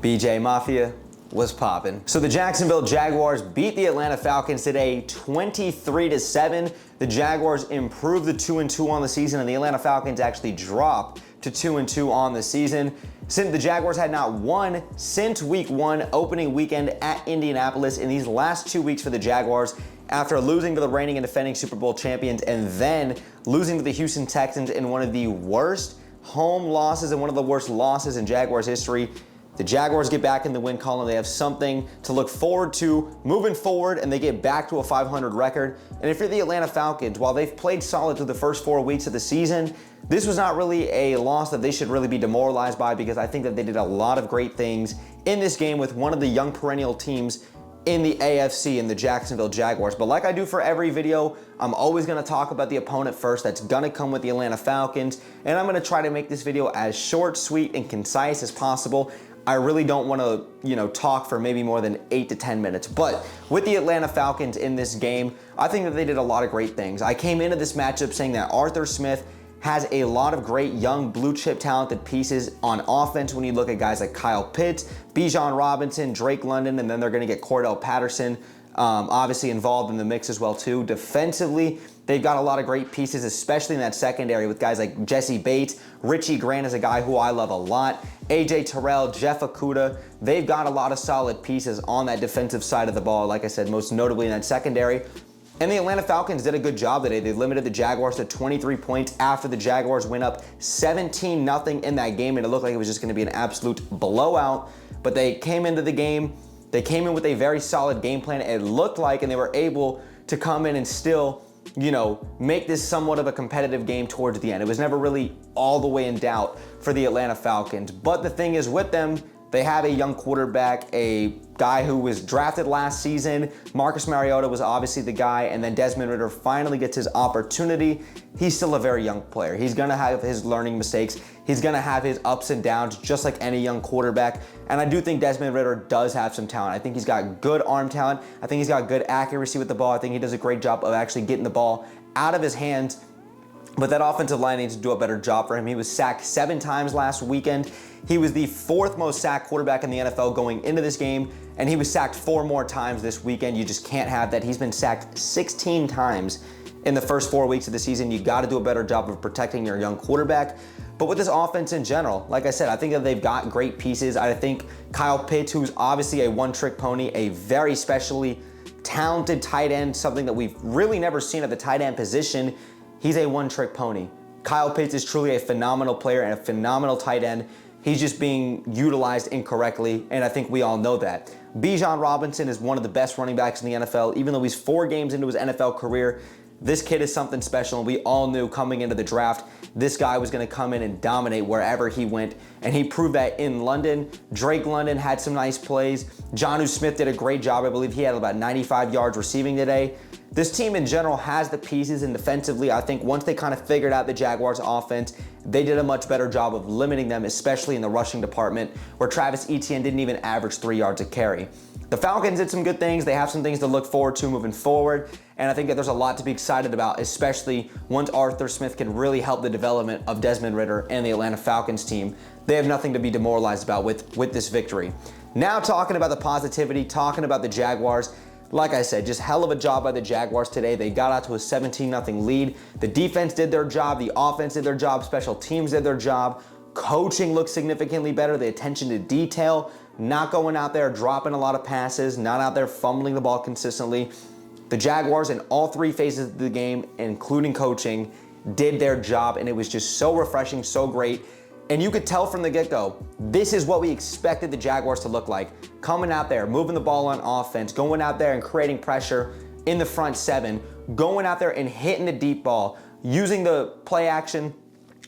BJ Mafia was popping. So the Jacksonville Jaguars beat the Atlanta Falcons today 23-7. The Jaguars improved to 2-2 on the season, and the Atlanta Falcons actually dropped to 2-2 on the season. Since the Jaguars had not won since week 1 opening weekend at Indianapolis in these last 2 weeks for the Jaguars, after losing to the reigning and defending Super Bowl champions and then losing to the Houston Texans in one of the worst home losses and one of the worst losses in Jaguars history. The Jaguars get back in the win column. They have something to look forward to moving forward, and they get back to a 500 record. And if you're the Atlanta Falcons, while they've played solid through the first 4 weeks of the season, this was not really a loss that they should really be demoralized by, because I think that they did a lot of great things in this game with one of the young perennial teams in the AFC in the Jacksonville Jaguars. But like I do for every video, I'm always going to talk about the opponent first. That's going to come with the Atlanta Falcons. And I'm going to try to make this video as short, sweet, and concise as possible. I really don't want to, talk for maybe more than 8 to 10 minutes. But with the Atlanta Falcons in this game, I think that they did a lot of great things. I came into this matchup saying that Arthur Smith has a lot of great young blue chip talented pieces on offense when you look at guys like Kyle Pitts, Bijan Robinson, Drake London, and then they're going to get Cordell Patterson obviously involved in the mix as well too. Defensively, they've got a lot of great pieces, especially in that secondary with guys like Jesse Bates. Richie Grant is a guy who I love a lot. AJ Terrell, Jeff Okudah. They've got a lot of solid pieces on that defensive side of the ball, like I said, most notably in that secondary. And the Atlanta Falcons did a good job today. They limited the Jaguars to 23 points after the Jaguars went up 17-0 in that game, and it looked like it was just going to be an absolute blowout. But they came into the game, they came in with a very solid game plan, it looked like, and they were able to come in and still, make this somewhat of a competitive game towards the end. It was never really all the way in doubt for the Atlanta Falcons. But the thing is with them, they have a young quarterback, a guy who was drafted last season. Marcus Mariota was obviously the guy, and then Desmond Ridder finally gets his opportunity. He's still a very young player. He's going to have his learning mistakes. He's going to have his ups and downs, just like any young quarterback. And I do think Desmond Ridder does have some talent. I think he's got good arm talent. I think he's got good accuracy with the ball. I think he does a great job of actually getting the ball out of his hands. But that offensive line needs to do a better job for him. He was sacked 7 times last weekend. He was the 4th most sacked quarterback in the NFL going into this game, and he was sacked 4 more times this weekend. You just can't have that. He's been sacked 16 times in the first 4 weeks of the season. You got to do a better job of protecting your young quarterback. But with this offense in general, like I said, I think that they've got great pieces. I think Kyle Pitts, who's obviously a one-trick pony, a very specially talented tight end, something that we've really never seen at the tight end position. He's a one-trick pony. Kyle Pitts is truly a phenomenal player and a phenomenal tight end. He's just being utilized incorrectly, and I think we all know that. Bijan Robinson is one of the best running backs in the NFL. Even though he's 4 games into his NFL career, this kid is something special, and we all knew coming into the draft, this guy was going to come in and dominate wherever he went, and he proved that in London. Drake London had some nice plays. Jonnu Smith did a great job. I believe he had about 95 yards receiving today. This team in general has the pieces, and defensively, I think once they kind of figured out the Jaguars' offense, they did a much better job of limiting them, especially in the rushing department, where Travis Etienne didn't even average 3 yards a carry. The Falcons did some good things. They have some things to look forward to moving forward, and I think that there's a lot to be excited about, especially once Arthur Smith can really help the development of Desmond Ridder and the Atlanta Falcons team. They have nothing to be demoralized about with this victory. Now talking about the positivity, talking about the Jaguars. Like I said, just hell of a job by the Jaguars today. They got out to a 17-0 lead. The defense did their job. The offense did their job. Special teams did their job. Coaching looked significantly better. The attention to detail, not going out there dropping a lot of passes, not out there fumbling the ball consistently. The Jaguars in all 3 phases of the game, including coaching, did their job, and it was just so refreshing, so great. And you could tell from the get-go, this is what we expected the Jaguars to look like. Coming out there, moving the ball on offense, going out there and creating pressure in the front 7, going out there and hitting the deep ball, using the play action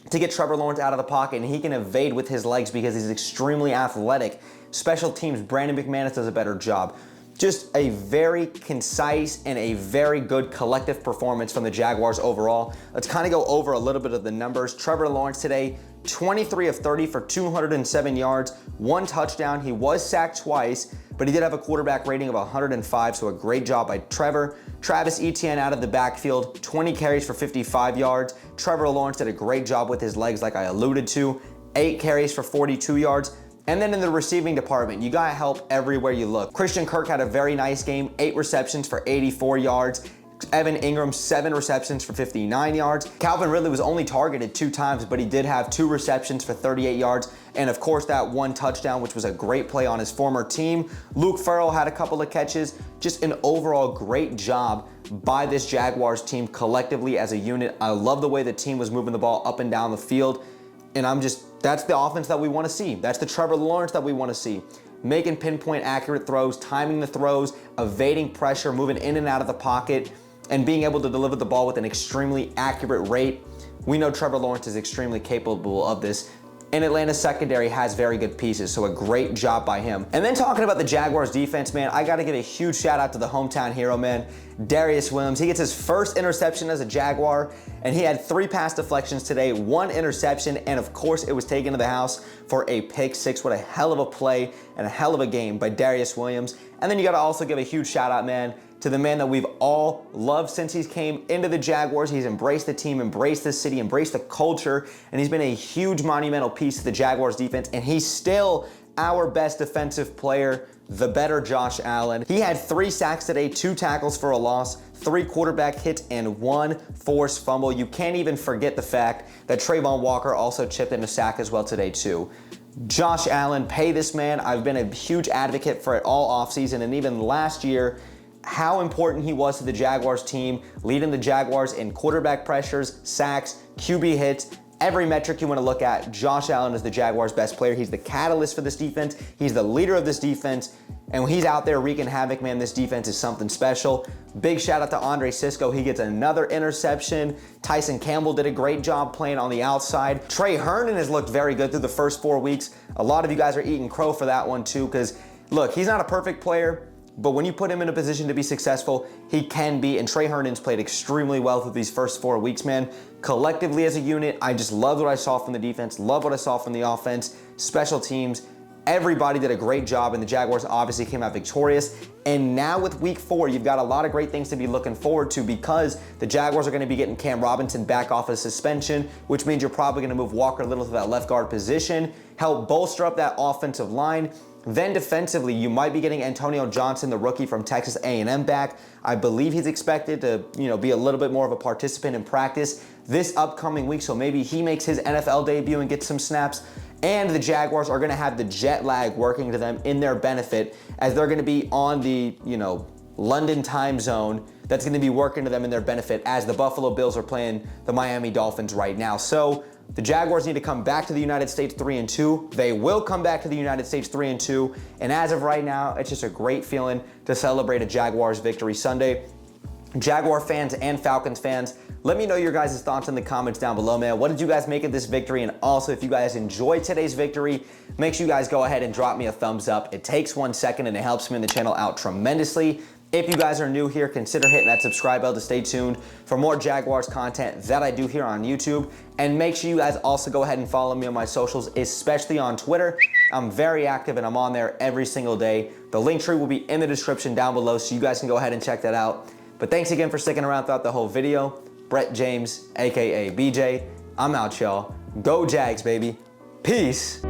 to get Trevor Lawrence out of the pocket, and he can evade with his legs because he's extremely athletic. Special teams, Brandon McManus does a better job. Just a very concise and a very good collective performance from the Jaguars overall. Let's kind of go over a little bit of the numbers. Trevor Lawrence today, 23 of 30 for 207 yards, 1 touchdown. He was sacked twice, but he did have a quarterback rating of 105, so a great job by Trevor. Travis Etienne out of the backfield, 20 carries for 55 yards. Trevor Lawrence did a great job with his legs like I alluded to, 8 carries for 42 yards. And then in the receiving department, you got help everywhere you look. Christian Kirk had a very nice game, 8 receptions for 84 yards. Evan Ingram, 7 receptions for 59 yards. Calvin Ridley was only targeted 2 times, but he did have 2 receptions for 38 yards. And of course, that 1 touchdown, which was a great play on his former team. Luke Farrell had a couple of catches. Just an overall great job by this Jaguars team collectively as a unit. I love the way the team was moving the ball up and down the field. And that's the offense that we want to see. That's the Trevor Lawrence that we want to see. Making pinpoint accurate throws, timing the throws, evading pressure, moving in and out of the pocket, and being able to deliver the ball with an extremely accurate rate. We know Trevor Lawrence is extremely capable of this. And Atlanta's secondary has very good pieces, so a great job by him. And then talking about the Jaguars defense, man, I gotta give a huge shout out to the hometown hero, man, Darius Williams. He gets his first interception as a Jaguar, and he had 3 pass deflections today, 1 interception, and of course it was taken to the house for a pick 6. What a hell of a play and a hell of a game by Darius Williams. And then you gotta also give a huge shout out, man, to the man that we've all loved since he's came into the Jaguars. He's embraced the team, embraced the city, embraced the culture, and he's been a huge monumental piece to the Jaguars defense, and he's still our best defensive player, the better Josh Allen. He had 3 sacks today, 2 tackles for a loss, 3 quarterback hits, and 1 forced fumble. You can't even forget the fact that Trayvon Walker also chipped in a sack as well today too. Josh Allen, pay this man. I've been a huge advocate for it all offseason, and even last year, how important he was to the Jaguars team, leading the Jaguars in quarterback pressures, sacks, QB hits, every metric you want to look at. Josh Allen is the Jaguars' best player. He's the catalyst for this defense. He's the leader of this defense. And when he's out there wreaking havoc, man, this defense is something special. Big shout out to Andre Sisco. He gets another interception. Tyson Campbell did a great job playing on the outside. Trey Herndon has looked very good through the first 4 weeks. A lot of you guys are eating crow for that one too, because look, he's not a perfect player, but when you put him in a position to be successful, he can be, and Trey Herndon's played extremely well through these first 4 weeks, man. Collectively as a unit, I just love what I saw from the defense, love what I saw from the offense, special teams. Everybody did a great job, and the Jaguars obviously came out victorious. And now with week 4, you've got a lot of great things to be looking forward to, because the Jaguars are going to be getting Cam Robinson back off of suspension, which means you're probably going to move Walker Little to that left guard position, help bolster up that offensive line. Then defensively, you might be getting Antonio Johnson, the rookie from Texas A&M, back. I believe he's expected to, be a little bit more of a participant in practice this upcoming week, so maybe he makes his NFL debut and gets some snaps. And the Jaguars are going to have the jet lag working to them in their benefit, as they're going to be on the, London time zone. That's going to be working to them in their benefit, as the Buffalo Bills are playing the Miami Dolphins right now. So the Jaguars need to come back to the United States 3-2. They will come back to the United States 3-2. And as of right now, it's just a great feeling to celebrate a Jaguars victory Sunday. Jaguar fans and Falcons fans, let me know your guys' thoughts in the comments down below, man. What did you guys make of this victory? And also, if you guys enjoyed today's victory, make sure you guys go ahead and drop me a thumbs up. It takes 1 second and it helps me in the channel out tremendously. If you guys are new here, consider hitting that subscribe bell to stay tuned for more Jaguars content that I do here on YouTube. And make sure you guys also go ahead and follow me on my socials, especially on Twitter. I'm very active and I'm on there every single day. The link tree will be in the description down below, so you guys can go ahead and check that out. But thanks again for sticking around throughout the whole video. Brett James, aka BJ, I'm out, y'all. Go Jags, baby. Peace.